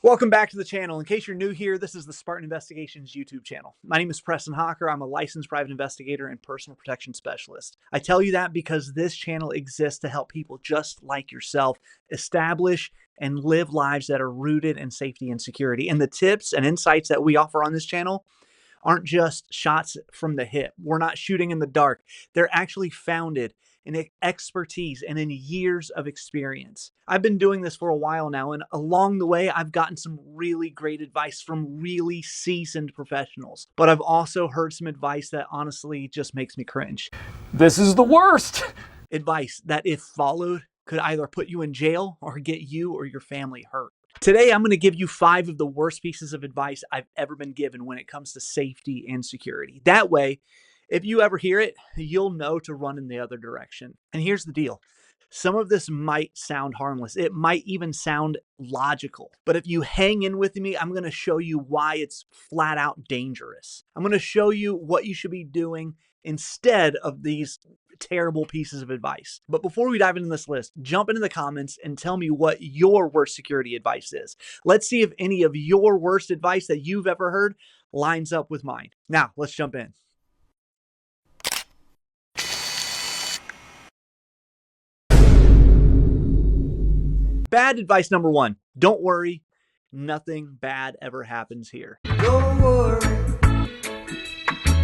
Welcome back to the channel. In case you're new here, this is the Spartan Investigations YouTube channel. My name is Preston Hawker. I'm a licensed private investigator and personal protection specialist. I tell you that because this channel exists to help people just like yourself establish and live lives that are rooted in safety and security. And the tips and insights that we offer on this channel aren't just shots from the hip. We're not shooting in the dark. They're actually founded in expertise and in years of experience. I've been doing this for a while now, and along the way, I've gotten some really great advice from really seasoned professionals. But I've also heard some advice that honestly just makes me cringe. This is the worst. Advice that, if followed, could either put you in jail or get you or your family hurt. Today, I'm going to give you 5 of the worst pieces of advice I've ever been given when it comes to safety and security. That way, if you ever hear it, you'll know to run in the other direction. And here's the deal. Some of this might sound harmless. It might even sound logical. But if you hang in with me, I'm going to show you why it's flat out dangerous. I'm going to show you what you should be doing instead of these terrible pieces of advice. But before we dive into this list, jump into the comments and tell me what your worst security advice is. Let's see if any of your worst advice that you've ever heard lines up with mine. Now, let's jump in. Bad advice number 1. Don't worry. Nothing bad ever happens here. Don't worry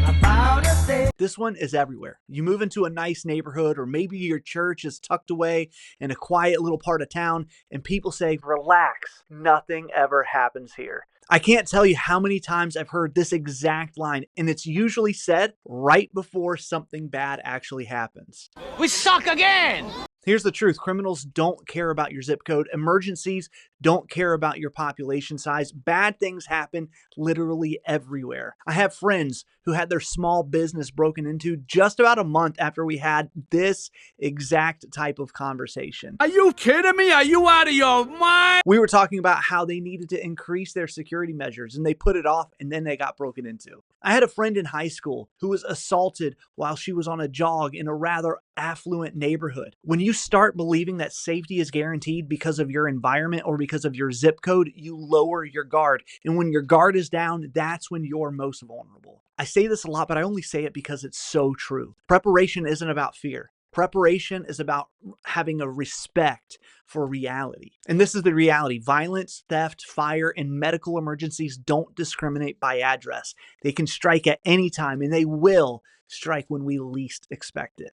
about a thing. This one is everywhere. You move into a nice neighborhood, or maybe your church is tucked away in a quiet little part of town, and people say, relax, nothing ever happens here. I can't tell you how many times I've heard this exact line, and it's usually said right before something bad actually happens. We suck again. Here's the truth. Criminals don't care about your zip code. Emergencies don't care about your population size. Bad things happen literally everywhere. I have friends who had their small business broken into just about a month after we had this exact type of conversation. Are you kidding me? Are you out of your mind? We were talking about how they needed to increase their security measures, and they put it off, and then they got broken into. I had a friend in high school who was assaulted while she was on a jog in a rather affluent neighborhood. When you start believing that safety is guaranteed because of your environment or because of your zip code, you lower your guard. And when your guard is down, that's when you're most vulnerable. I say this a lot, but I only say it because it's so true. Preparation isn't about fear. Preparation is about having a respect for reality. And this is the reality. Violence, theft, fire, and medical emergencies don't discriminate by address. They can strike at any time, and they will strike when we least expect it.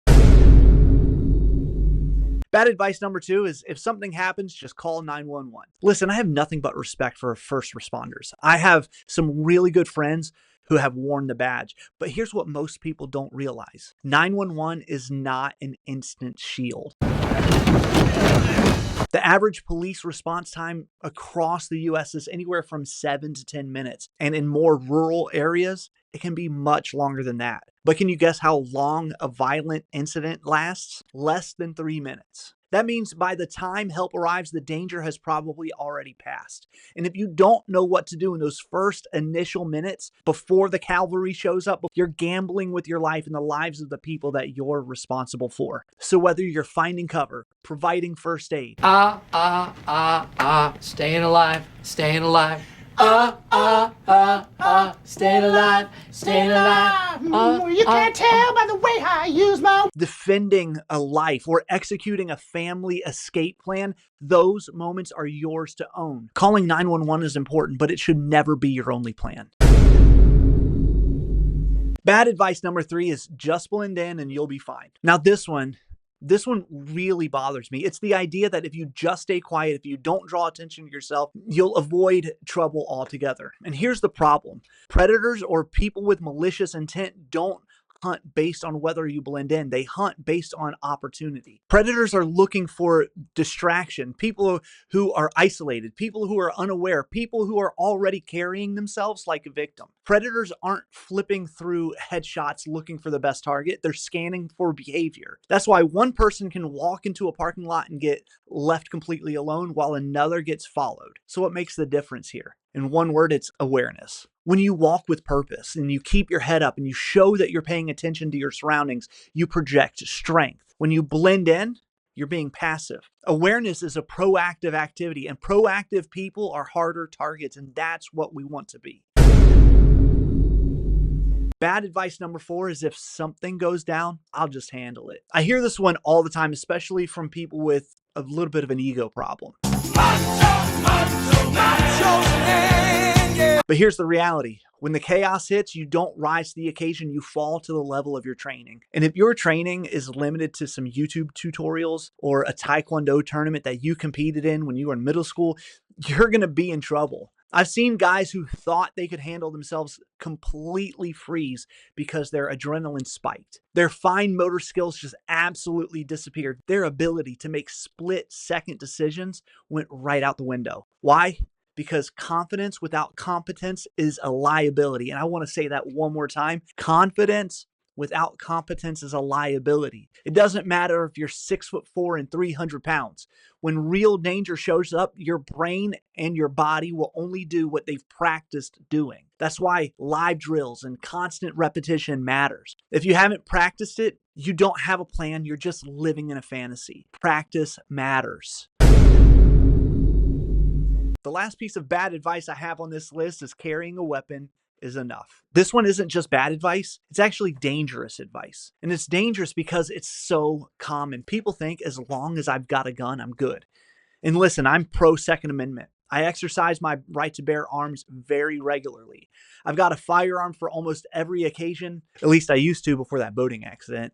Bad advice number 2 is if something happens, just call 911. Listen, I have nothing but respect for first responders. I have some really good friends who have worn the badge. But here's what most people don't realize. 911 is not an instant shield. The average police response time across the U.S. is anywhere from 7 to 10 minutes. And in more rural areas, it can be much longer than that. But can you guess how long a violent incident lasts? Less than 3 minutes. That means by the time help arrives, the danger has probably already passed. And if you don't know what to do in those first initial minutes before the cavalry shows up, you're gambling with your life and the lives of the people that you're responsible for. So whether you're finding cover, providing first aid, staying alive, staying alive. Staying alive, staying alive. You can't tell by the way I use my... defending a life, or executing a family escape plan, those moments are yours to own. Calling 911 is important, but it should never be your only plan. Bad advice number 3 is just blend in and you'll be fine. Now this one really bothers me. It's the idea that if you just stay quiet, if you don't draw attention to yourself, you'll avoid trouble altogether. And here's the problem. Predators or people with malicious intent don't hunt based on whether you blend in. They hunt based on opportunity. Predators are looking for distraction, people who are isolated, people who are unaware, people who are already carrying themselves like a victim. Predators aren't flipping through headshots looking for the best target. They're scanning for behavior. That's why one person can walk into a parking lot and get left completely alone while another gets followed. So what makes the difference here? In one word, it's awareness. When you walk with purpose and you keep your head up and you show that you're paying attention to your surroundings, you project strength. When you blend in, you're being passive. Awareness is a proactive activity, and proactive people are harder targets, and that's what we want to be. Bad advice number 4 is if something goes down, I'll just handle it. I hear this one all the time, especially from people with a little bit of an ego problem. But here's the reality. When the chaos hits, you don't rise to the occasion, you fall to the level of your training. And if your training is limited to some YouTube tutorials or a Taekwondo tournament that you competed in when you were in middle school, you're going to be in trouble. I've seen guys who thought they could handle themselves completely freeze because their adrenaline spiked. Their fine motor skills just absolutely disappeared. Their ability to make split-second decisions went right out the window. Why? Because confidence without competence is a liability. And I want to say that one more time. Confidence without competence is a liability. It doesn't matter if you're 6'4" and 300 pounds. When real danger shows up, your brain and your body will only do what they've practiced doing. That's why live drills and constant repetition matters. If you haven't practiced it, you don't have a plan. You're just living in a fantasy. Practice matters. The last piece of bad advice I have on this list is carrying a weapon is enough. This one isn't just bad advice, it's actually dangerous advice. And it's dangerous because it's so common. People think as long as I've got a gun, I'm good. And listen, I'm pro Second Amendment. I exercise my right to bear arms very regularly. I've got a firearm for almost every occasion. At least I used to before that boating accident.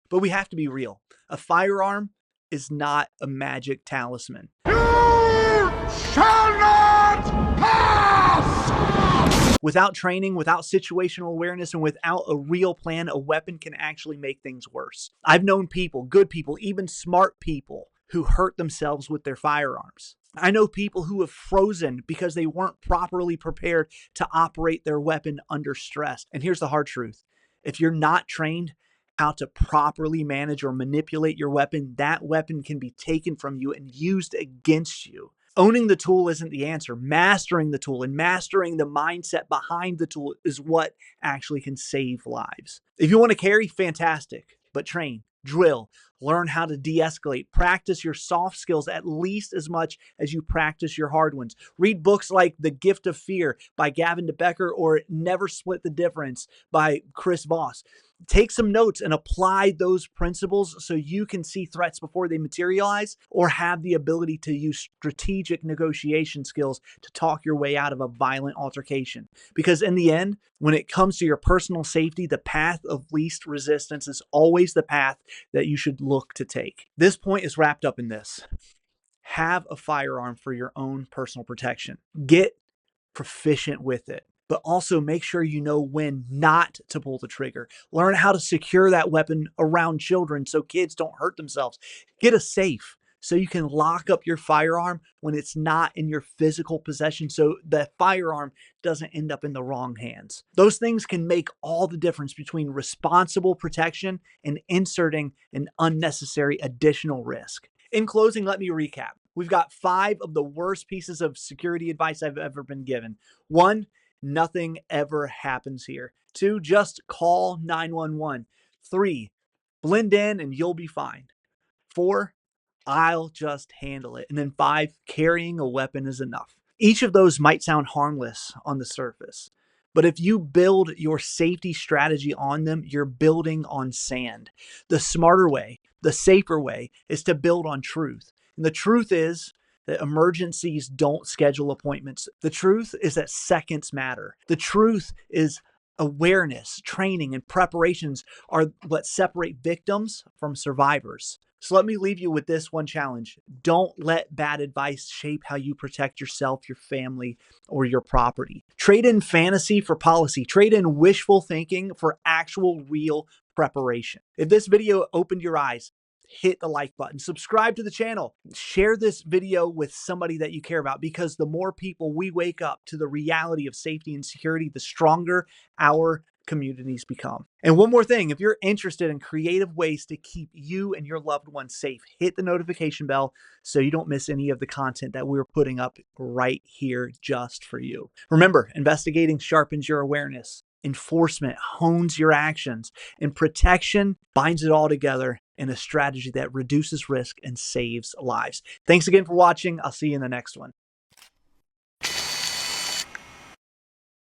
But we have to be real. A firearm is not a magic talisman. Shall not pass! Without training, without situational awareness, and without a real plan, a weapon can actually make things worse. I've known people, good people, even smart people, who hurt themselves with their firearms. I know people who have frozen because they weren't properly prepared to operate their weapon under stress. And here's the hard truth. If you're not trained how to properly manage or manipulate your weapon, that weapon can be taken from you and used against you. Owning the tool isn't the answer. Mastering the tool and mastering the mindset behind the tool is what actually can save lives. If you want to carry, fantastic, but train, drill, learn how to de-escalate, practice your soft skills at least as much as you practice your hard ones. Read books like The Gift of Fear by Gavin DeBecker or Never Split the Difference by Chris Voss. Take some notes and apply those principles so you can see threats before they materialize or have the ability to use strategic negotiation skills to talk your way out of a violent altercation. Because in the end, when it comes to your personal safety, the path of least resistance is always the path that you should look to take. This point is wrapped up in this. Have a firearm for your own personal protection. Get proficient with it. But also make sure you know when not to pull the trigger. Learn how to secure that weapon around children so kids don't hurt themselves. Get a safe so you can lock up your firearm when it's not in your physical possession so the firearm doesn't end up in the wrong hands. Those things can make all the difference between responsible protection and inserting an unnecessary additional risk. In closing, let me recap. We've got 5 of the worst pieces of security advice I've ever been given. 1, nothing ever happens here. 2, just call 911. 3, blend in and you'll be fine. 4, I'll just handle it. And then 5, carrying a weapon is enough. Each of those might sound harmless on the surface, but if you build your safety strategy on them, you're building on sand. The smarter way, the safer way is to build on truth. And the truth is that emergencies don't schedule appointments. The truth is that seconds matter. The truth is awareness, training, and preparations are what separate victims from survivors. So let me leave you with this one challenge. Don't let bad advice shape how you protect yourself, your family, or your property. Trade in fantasy for policy. Trade in wishful thinking for actual real preparation. If this video opened your eyes, hit the like button, subscribe to the channel, share this video with somebody that you care about, because the more people we wake up to the reality of safety and security, the stronger our communities become. And one more thing, if you're interested in creative ways to keep you and your loved ones safe, hit the notification bell so you don't miss any of the content that we're putting up right here just for you. Remember, investigating sharpens your awareness. enforcement hones your actions, and protection binds it all together in a strategy that reduces risk and saves lives. Thanks again for watching. I'll see you in the next one.